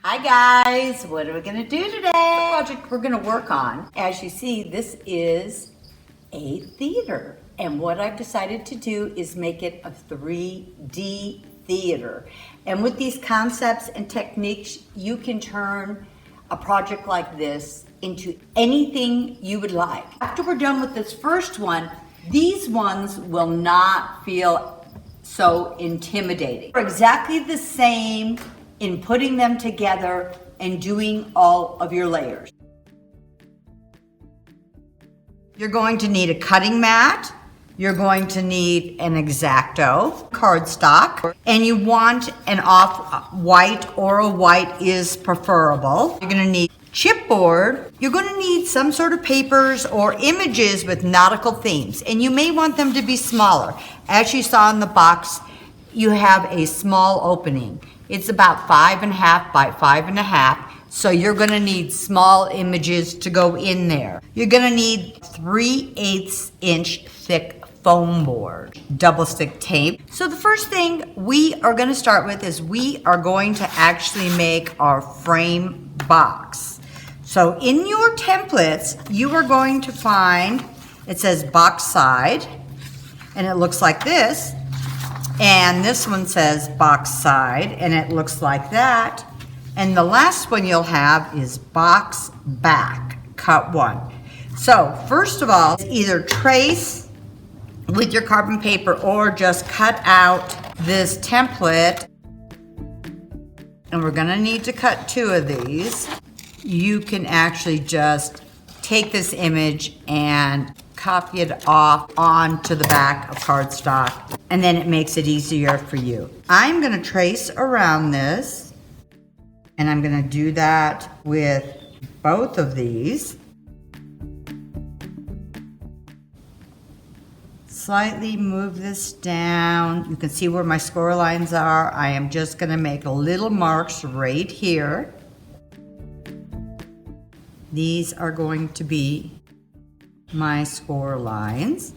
Hi guys, what are we going to do today? The project we're going to work on, as you see, this is a theater. And what I've decided to do is make it a 3D theater. And with these concepts and techniques, you can turn a project like this into anything you would like. After we're done with this first one, these ones will not feel so intimidating. They're exactly the same in putting them together and doing all of your layers. You're going to need a cutting mat, you're going to need an X-Acto cardstock, and you want an off-white or a white is preferable. You're gonna need chipboard. You're gonna need some sort of papers or images with nautical themes, and you may want them to be smaller. As you saw in the box, you have a small opening. It's about 5.5 by 5.5, so you're gonna need small images to go in there. You're gonna need 3/8 inch thick foam board, double stick tape. So the first thing we are gonna start with is we are going to actually make our frame box. So in your templates, you are going to find, it says box side, and it looks like this. And this one says box side, and it looks like that. And the last one you'll have is box back, cut one. So first of all, either trace with your carbon paper or just cut out this template. And we're gonna need to cut 2 of these. You can actually just take this image and copy it off onto the back of cardstock, and then it makes it easier for you. I'm gonna trace around this, and I'm gonna do that with both of these. Slightly move this down. You can see where my score lines are. I am just gonna make little marks right here. These are going to be my score lines,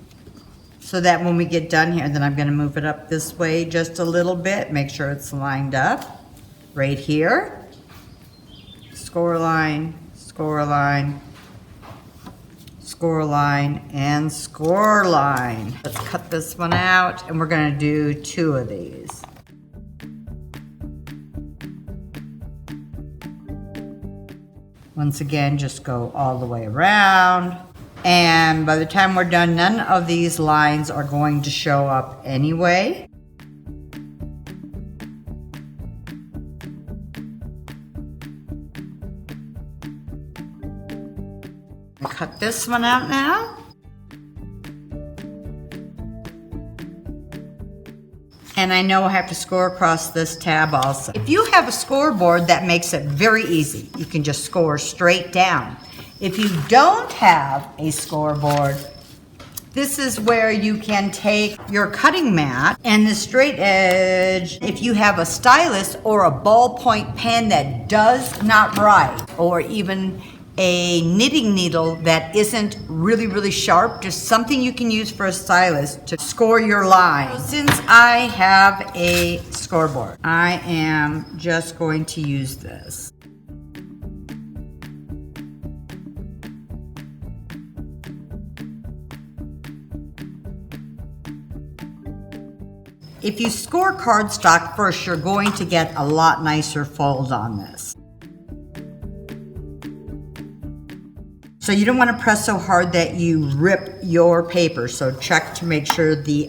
so that when we get done here, then I'm going to move it up this way just a little bit, make sure it's lined up right here. Score line, score line, score line, and score line. Let's cut this one out, and we're going to do 2 of these. Once again, just go all the way around. And by the time we're done, none of these lines are going to show up anyway. Cut this one out now. And I know I have to score across this tab also. If you have a scoreboard, that makes it very easy. You can just score straight down. If you don't have a scoreboard, this is where you can take your cutting mat and the straight edge. If you have a stylus or a ballpoint pen that does not write, or even a knitting needle that isn't really sharp, just something you can use for a stylus to score your line. Since I have a scoreboard, I am just going to use this. If you score cardstock first, you're going to get a lot nicer fold on this. So you don't want to press so hard that you rip your paper. So check to make sure the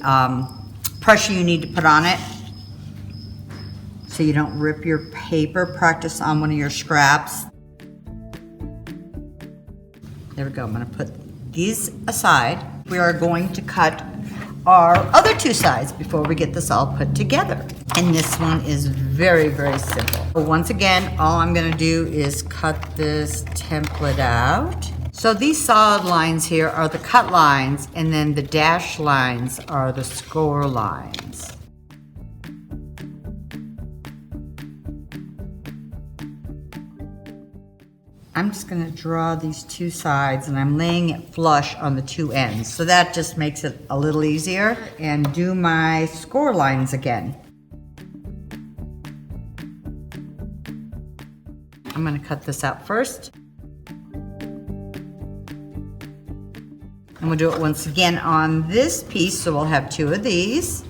pressure you need to put on it, so you don't rip your paper. Practice on one of your scraps. There we go. I'm going to put these aside. We are going to cut our other 2 sides before we get this all put together. And this one is very simple. So once again, all I'm going to do is cut this template out. So these solid lines here are the cut lines, and then the dashed lines are the score lines. I'm just going to draw these 2 sides, and I'm laying it flush on the 2 ends. So that just makes it a little easier. And do my score lines again. I'm gonna cut this out first. And we'll do it once again on this piece, so we'll have 2 of these.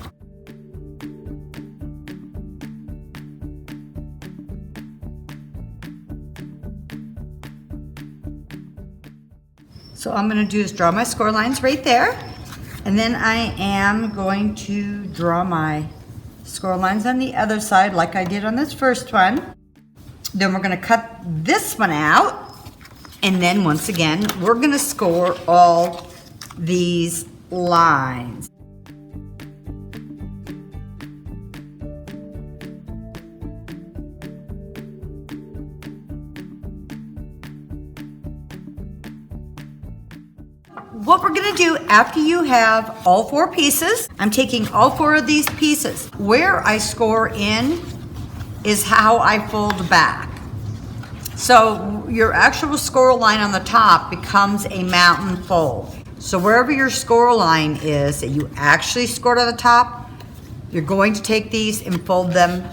So all I'm gonna do is draw my score lines right there. And then I am going to draw my score lines on the other side like I did on this first one. Then we're gonna cut this one out. And then once again, we're gonna score all these lines. What we're gonna do after you have all 4 pieces, I'm taking all 4 of these pieces. Where I score in is how I fold back. So your actual score line on the top becomes a mountain fold. So wherever your score line is that you actually scored on the top, you're going to take these and fold them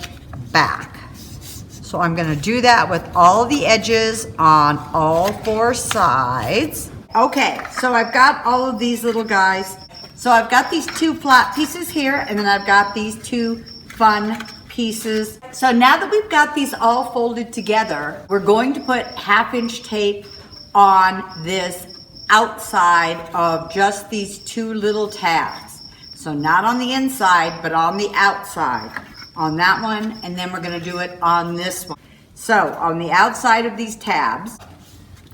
back. So I'm gonna do that with all the edges on all 4 sides. Okay, so I've got all of these little guys. So I've got these 2 flat pieces here, and then I've got these 2 fun pieces. So now that we've got these all folded together, we're going to put 1/2-inch tape on this outside of just these 2 little tabs. So not on the inside, but on the outside. On that one, and then we're gonna do it on this one. So on the outside of these tabs,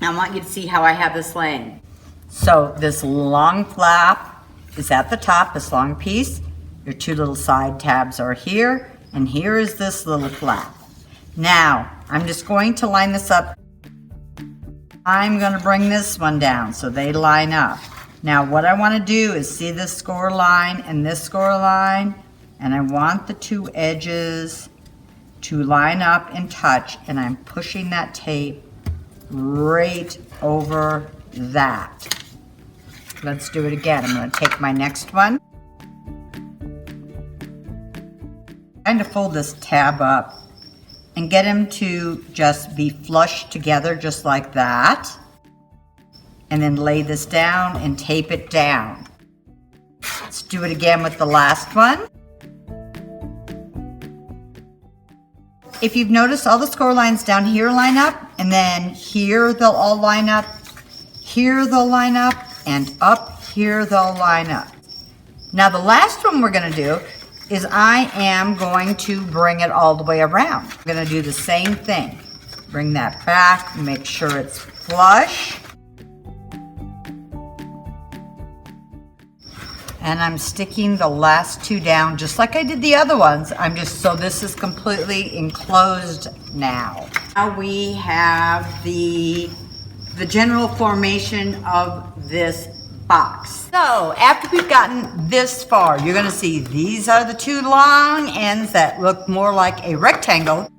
I want you to see how I have this laying. So this long flap is at the top, this long piece. Your 2 little side tabs are here, and here is this little flap. Now, I'm just going to line this up. I'm gonna bring this one down so they line up. Now what I wanna do is see this score line and this score line, and I want the 2 edges to line up and touch, and I'm pushing that tape right over that. Let's do it again. I'm going to take my next one. I'm trying to fold this tab up and get them to just be flush together just like that. And then lay this down and tape it down. Let's do it again with the last one. If you've noticed, all the score lines down here line up, and then here they'll all line up, here they'll line up, and up here they'll line up. Now the last one we're gonna do is I am going to bring it all the way around. I'm gonna do the same thing. Bring that back, make sure it's flush. And I'm sticking the last 2 down just like I did the other ones. So this is completely enclosed now. Now we have the general formation of this box. So after we've gotten this far, you're gonna see these are the 2 long ends that look more like a rectangle.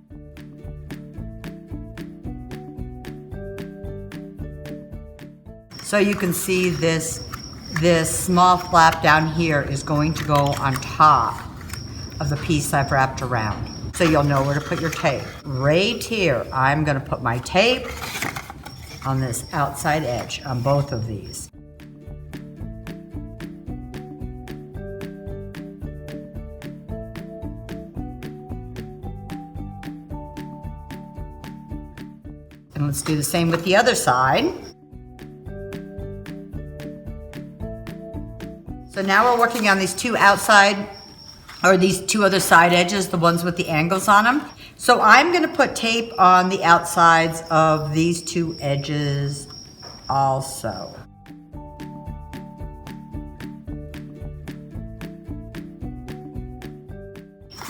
So you can see this small flap down here is going to go on top of the piece I've wrapped around. So you'll know where to put your tape. Right here, I'm gonna put my tape on this outside edge on both of these. And let's do the same with the other side. So now we're working on these 2 outside, or these 2 other side edges, the ones with the angles on them. So I'm gonna put tape on the outsides of these 2 edges also.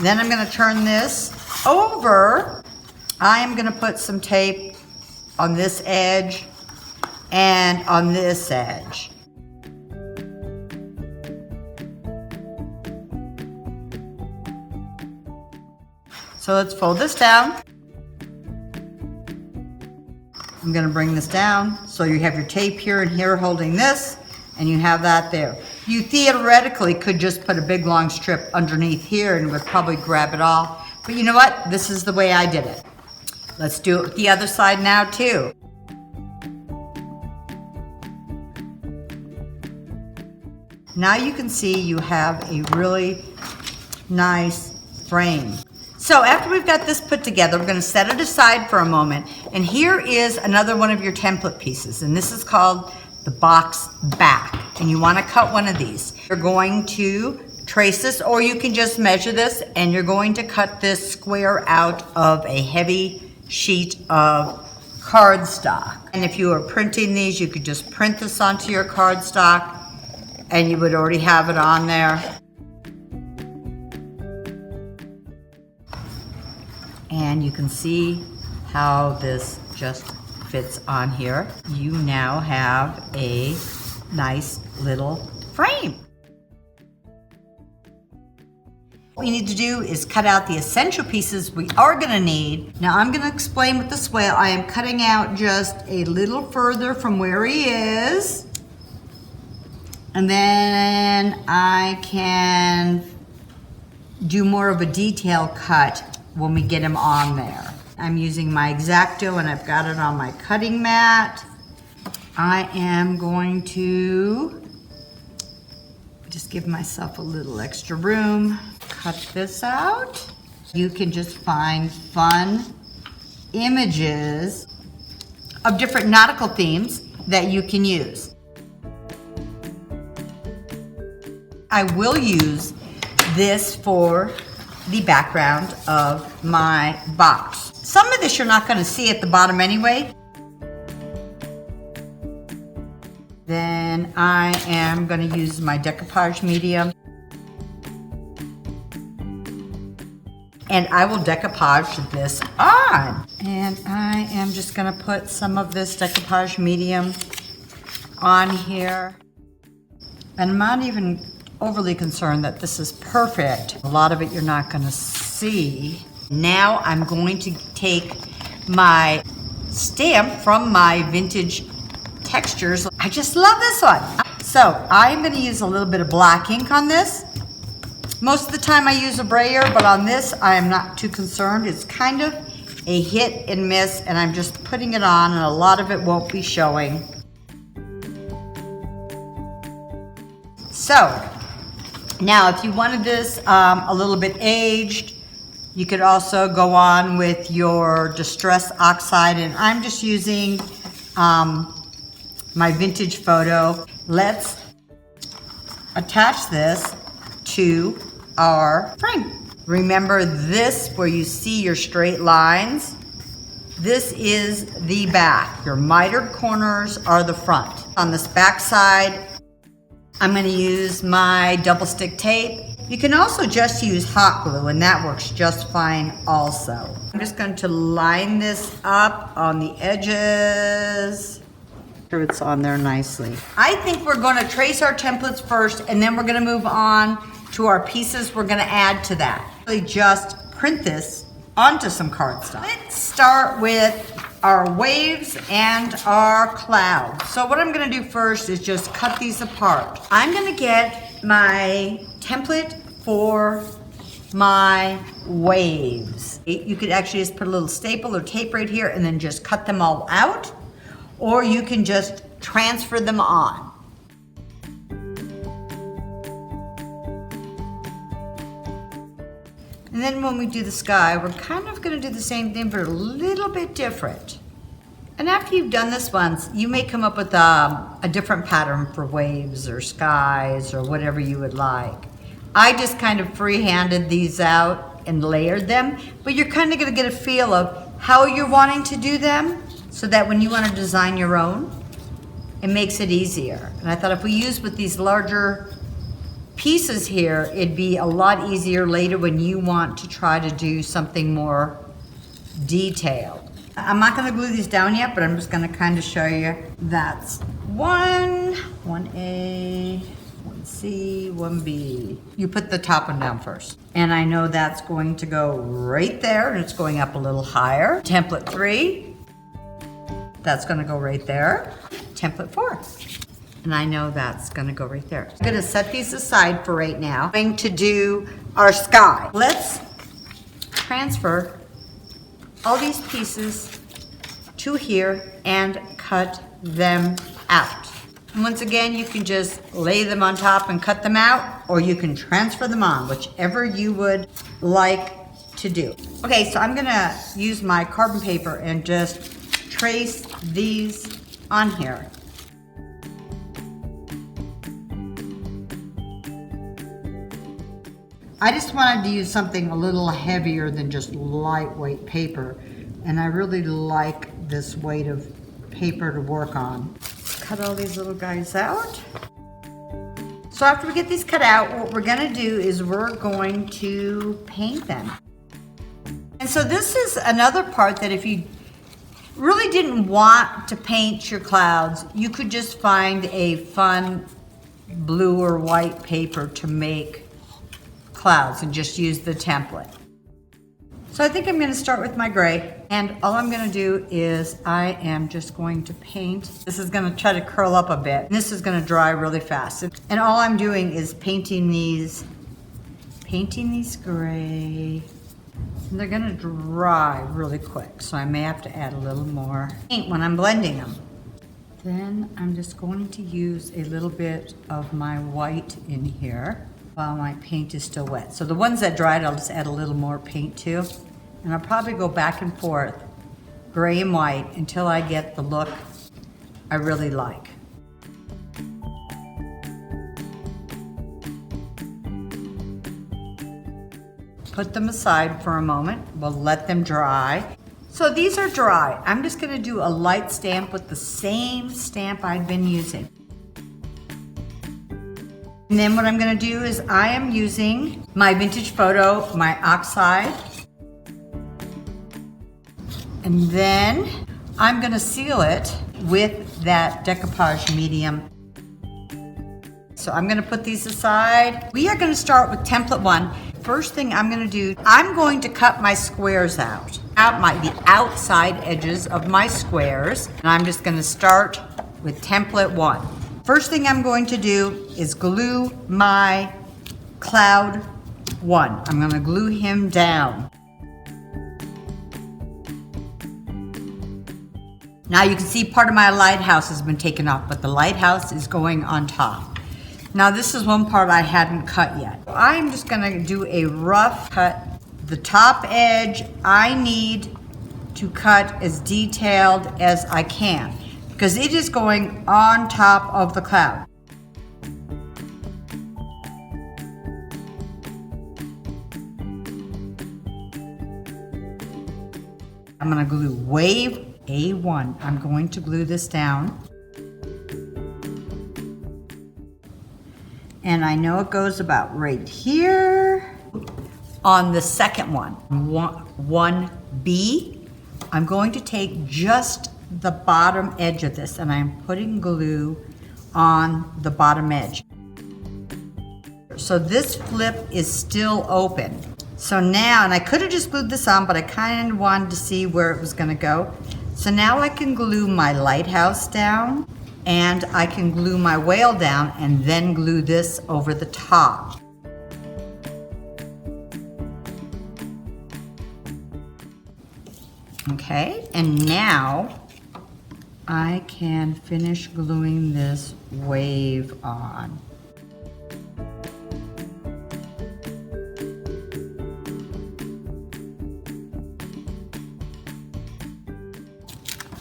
Then I'm gonna turn this over. I'm gonna put some tape on this edge and on this edge. So let's fold this down. I'm gonna bring this down. So you have your tape here and here holding this, and you have that there. You theoretically could just put a big long strip underneath here and would probably grab it all. But you know what? This is the way I did it. Let's do it with the other side now too. Now you can see you have a really nice frame. So after we've got this put together, we're going to set it aside for a moment. And here is another one of your template pieces. And this is called the box back. And you want to cut one of these. You're going to trace this, or you can just measure this, and you're going to cut this square out of a heavy sheet of cardstock. And if you are printing these, you could just print this onto your cardstock, and you would already have it on there. And you can see how this just fits on here. You now have a nice little frame. What you need to do is cut out the essential pieces we are going to need. Now I'm going to explain with the swale. I am cutting out just a little further from where he is. And then I can do more of a detail cut when we get him on there. I'm using my X-Acto and I've got it on my cutting mat. I am going to just give myself a little extra room. Cut this out. You can just find fun images of different nautical themes that you can use. I will use this for the background of my box. Some of this you're not going to see at the bottom anyway. Then I am going to use my decoupage medium. And I will decoupage this on. And I am just going to put some of this decoupage medium on here. And I'm not even overly concerned that this is perfect. A lot of it you're not going to see. Now I'm going to take my stamp from my vintage textures. I just love this one. So I'm going to use a little bit of black ink on this. Most of the time I use a brayer, but on this I am not too concerned. It's kind of a hit and miss, and I'm just putting it on, and a lot of it won't be showing. So now if you wanted this a little bit aged, you could also go on with your Distress Oxide, and I'm just using my vintage photo. Let's attach this to our frame. Remember this, where you see your straight lines, this is the back. Your mitered corners are the front. On this back side, I'm going to use my double stick tape. You can also just use hot glue, and that works just fine also. I'm just going to line this up on the edges. Sure it's on there nicely. I think we're going to trace our templates first, and then we're going to move on to our pieces we're going to add to that. Really just print this onto some cardstock. Let's start with our waves and our clouds. So what I'm going to do first is just cut these apart. I'm going to get my template for my waves. You could actually just put a little staple or tape right here and then just cut them all out, or you can just transfer them on. And then when we do the sky, we're kind of going to do the same thing, but a little bit different. And after you've done this once, you may come up with a different pattern for waves or skies or whatever you would like. I just kind of free-handed these out and layered them, but you're kind of going to get a feel of how you're wanting to do them, so that when you want to design your own, it makes it easier. And I thought if we use with these larger pieces here, it'd be a lot easier later when you want to try to do something more detailed. I'm not going to glue these down yet, but I'm just going to kind of show you. That's 1A, 1C, 1B. You put the top one down first. And I know that's going to go right there, and it's going up a little higher. Template 3, that's going to go right there. Template 4. And I know that's going to go right there. I'm going to set these aside for right now. I'm going to do our sky. Let's transfer all these pieces to here and cut them out. And once again, you can just lay them on top and cut them out, or you can transfer them on, whichever you would like to do. Okay, so I'm gonna use my carbon paper and just trace these on here. I just wanted to use something a little heavier than just lightweight paper, and I really like this weight of paper to work on. Cut all these little guys out. So after we get these cut out, what we're gonna do is we're going to paint them. And so this is another part that if you really didn't want to paint your clouds, you could just find a fun blue or white paper to make clouds and just use the template. So I think I'm going to start with my gray, and all I'm going to do is I am just going to paint. This is going to try to curl up a bit, and this is going to dry really fast. And all I'm doing is painting these gray. And they're going to dry really quick, so I may have to add a little more paint when I'm blending them. Then I'm just going to use a little bit of my white in here while my paint is still wet. So the ones that dried, I'll just add a little more paint to. And I'll probably go back and forth, gray and white, until I get the look I really like. Put them aside for a moment. We'll let them dry. So these are dry. I'm just gonna do a light stamp with the same stamp I've been using. And then what I'm gonna do is I am using my vintage photo, my oxide. And then I'm gonna seal it with that decoupage medium. So I'm gonna put these aside. We are gonna start with template 1. First thing I'm gonna do, I'm going to cut my squares out. The outside edges of my squares. And I'm just gonna start with template 1. First thing I'm going to do is glue my cloud 1. I'm gonna glue him down. Now you can see part of my lighthouse has been taken off, but the lighthouse is going on top. Now this is one part I hadn't cut yet. I'm just gonna do a rough cut. The top edge I need to cut as detailed as I can, because it is going on top of the cloud. I'm gonna glue wave A1. I'm going to glue this down. And I know it goes about right here. On the second one, 1B, I'm going to take just the bottom edge of this and I'm putting glue on the bottom edge. So this flip is still open. So now, and I could have just glued this on, but I kind of wanted to see where it was gonna go. So now I can glue my lighthouse down and I can glue my whale down and then glue this over the top. Okay, and now I can finish gluing this wave on.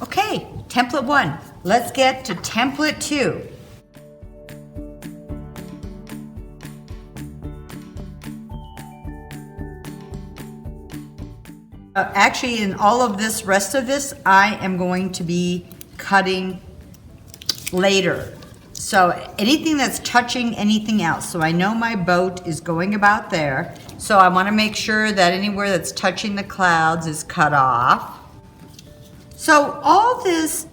Okay, template 1. Let's get to template 2. Actually, in all of this, rest of this, I am going to be cutting later. So anything that's touching anything else. So I know my boat is going about there. So I want to make sure that anywhere that's touching the clouds is cut off. So all this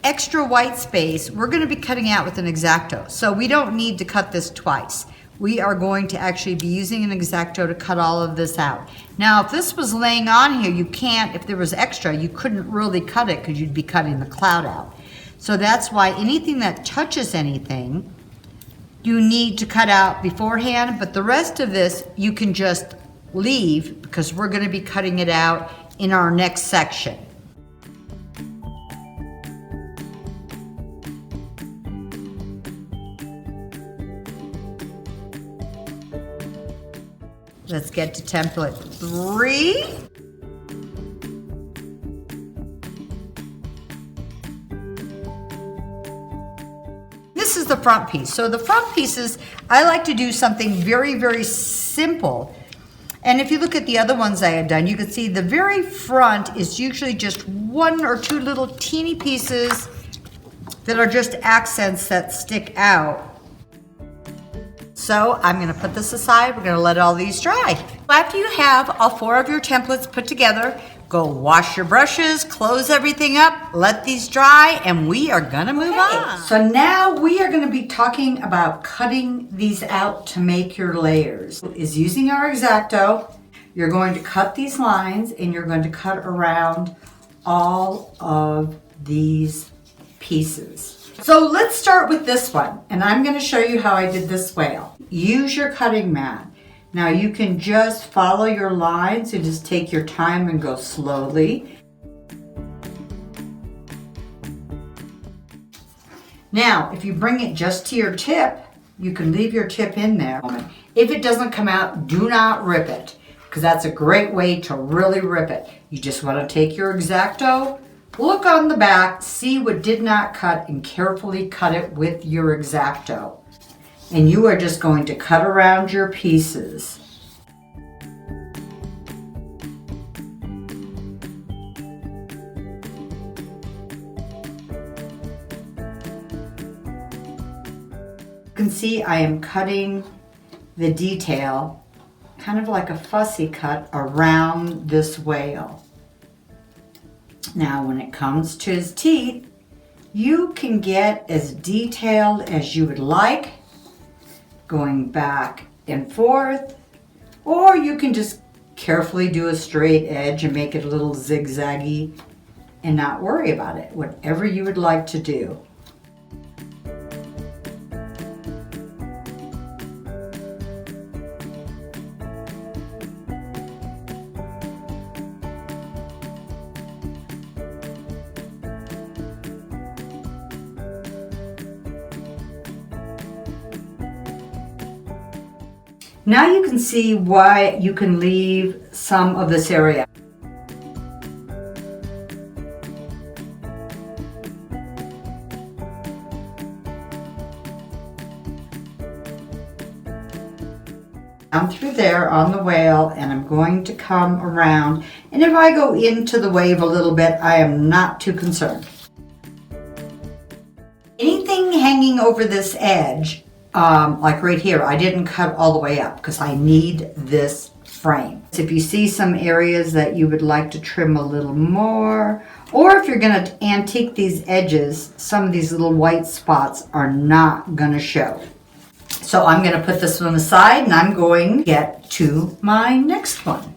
extra white space, we're going to be cutting out with an X-Acto. So we don't need to cut this twice. We are going to actually be using an X-Acto to cut all of this out. Now, if this was laying on here, you can't, if there was extra, you couldn't really cut it because you'd be cutting the cloud out. So that's why anything that touches anything, you need to cut out beforehand, but the rest of this, you can just leave because we're going to be cutting it out in our next section. Let's get to template 3. This is the front piece. So the front pieces, I like to do something very, very simple. And if you look at the other ones I had done, you can see the very front is usually just 1 or 2 little teeny pieces that are just accents that stick out. So I'm gonna put this aside. We're gonna let all these dry. After you have all 4 of your templates put together, go wash your brushes, close everything up, let these dry, and we are gonna move on. So now we are gonna be talking about cutting these out to make your layers. Is using our X-Acto, you're going to cut these lines and you're going to cut around all of these pieces. So let's start with this one, and I'm going to show you how I did this whale. Use your cutting mat. Now you can just follow your lines and just take your time and go slowly. Now, if you bring it just to your tip, you can leave your tip in there. If it doesn't come out, do not rip it, because that's a great way to really rip it. You just want to take your X-Acto, look on the back, see what did not cut, and carefully cut it with your X-Acto. And you are just going to cut around your pieces. You can see I am cutting the detail, kind of like a fussy cut, around this whale. Now when it comes to his teeth, you can get as detailed as you would like, going back and forth, or you can just carefully do a straight edge and make it a little zigzaggy and not worry about it, whatever you would like to do. Now you can see why you can leave some of this area. Down through there on the whale, and I'm going to come around, and if I go into the wave a little bit, I am not too concerned. Anything hanging over this edge, like right here, I didn't cut all the way up because I need this frame. So if you see some areas that you would like to trim a little more, or if you're going to antique these edges, some of these little white spots are not going to show. So I'm going to put this one aside and I'm going to get to my next one.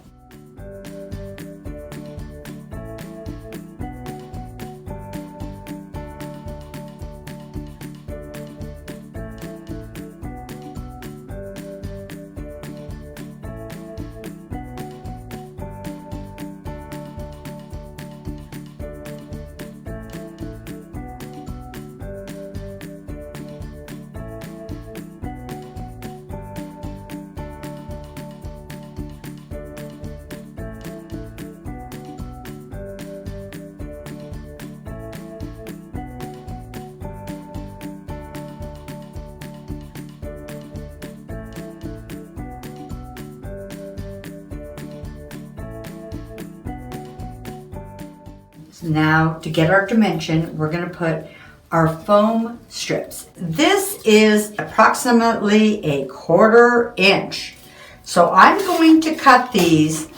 Now, to get our dimension, we're going to put our foam strips. This is approximately 1/4 inch. So I'm going to cut these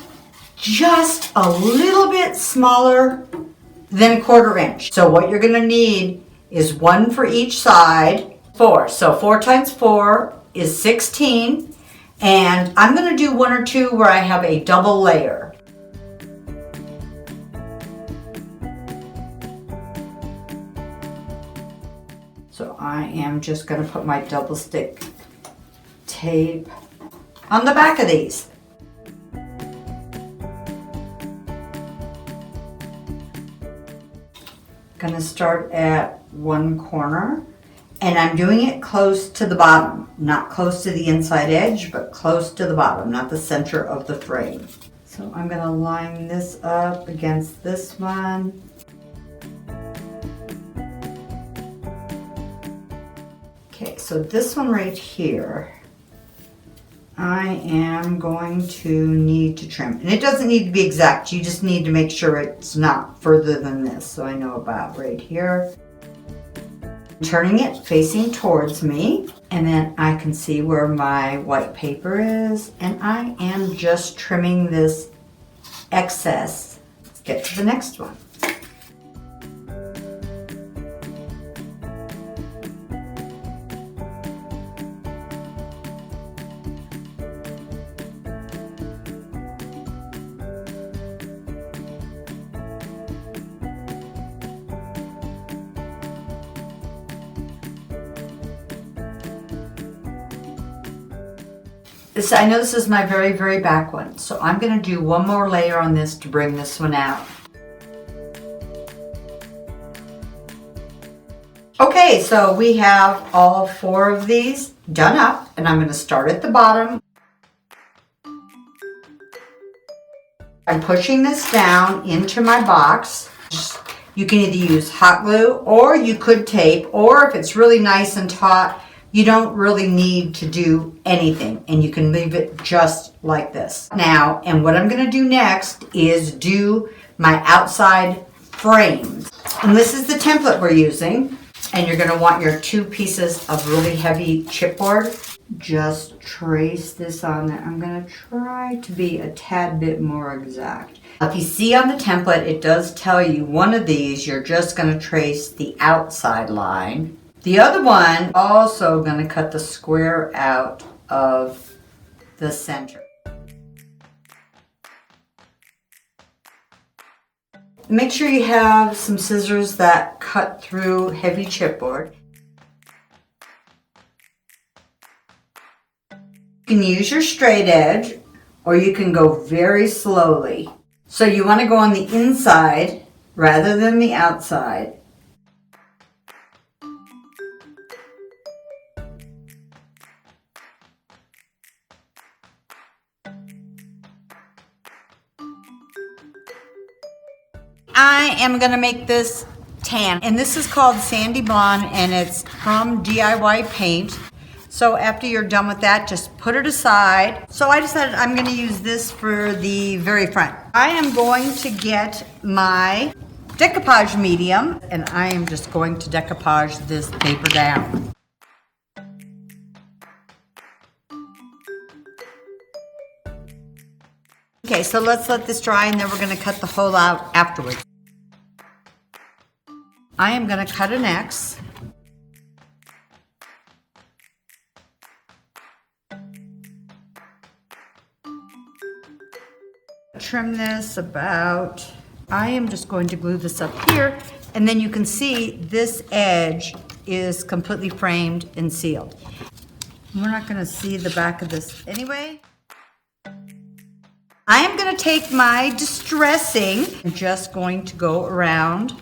just a little bit smaller than 1/4 inch. So what you're going to need is 1 for each side, 4. So 4 times 4 is 16. And I'm going to do 1 or 2 where I have a double layer. So I am just going to put my double stick tape on the back of these. Gonna start at one corner, and I'm doing it close to the bottom, not close to the inside edge, but close to the bottom, not the center of the frame. So I'm gonna line this up against this one. Okay, so this one right here, I am going to need to trim. And it doesn't need to be exact, you just need to make sure it's not further than this. So I know about right here. Turning it facing towards me, and then I can see where my white paper is, and I am just trimming this excess. Let's get to the next one. I know this is my very, very back one, so I'm going to do one more layer on this to bring this one out. Okay, so we have all 4 of these done up, and I'm going to start at the bottom. I'm pushing this down into my box. You can either use hot glue, or you could tape, or if it's really nice and taut, you don't really need to do anything, and you can leave it just like this. Now, and what I'm going to do next is do my outside frames. And this is the template we're using, and you're going to want your 2 pieces of really heavy chipboard. Just trace this on there. I'm going to try to be a tad bit more exact. If you see on the template, it does tell you one of these, you're just going to trace the outside line. The other one, also going to cut the square out of the center. Make sure you have some scissors that cut through heavy chipboard. You can use your straight edge, or you can go very slowly. So you want to go on the inside rather than the outside. I am going to make this tan, and this is called Sandy Blonde, and it's from DIY Paint. So after you're done with that, just put it aside. So I decided I'm going to use this for the very front. I am going to get my decoupage medium, and I am just going to decoupage this paper down. Okay, so let's let this dry, and then we're going to cut the hole out afterwards. I am going to cut an X. Trim this about, I am just going to glue this up here, and then you can see this edge is completely framed and sealed. We're not going to see the back of this anyway. I am going to take my distressing, I'm just going to go around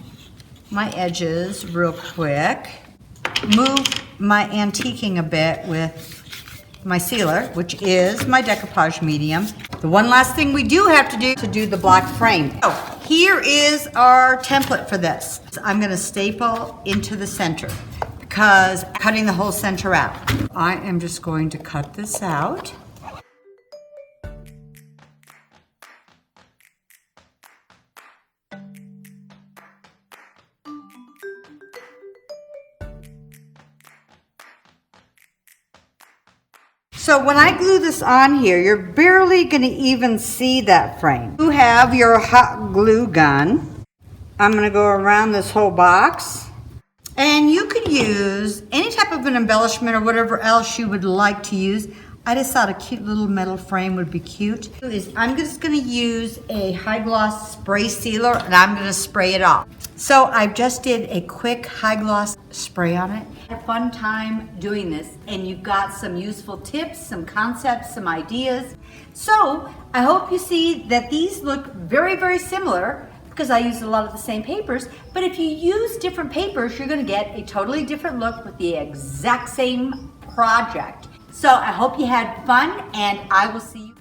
my edges real quick, move my antiquing a bit with my sealer, which is my decoupage medium. The one last thing we do have to do the black frame. So here is our template for this. I'm going to staple into the center because I'm cutting the whole center out. I am just going to cut this out. So when I glue this on here, you're barely going to even see that frame. You have your hot glue gun. I'm going to go around this whole box. And you could use any type of an embellishment or whatever else you would like to use. I just thought a cute little metal frame would be cute. I'm just going to use a high gloss spray sealer, and I'm going to spray it off. So I just did a quick high gloss spray on it. I had a fun time doing this, and you got some useful tips, some concepts, some ideas. So I hope you see that these look very, very similar. because I use a lot of the same papers. But if you use different papers, you're going to get a totally different look with the exact same project. So I hope you had fun, and I will see you.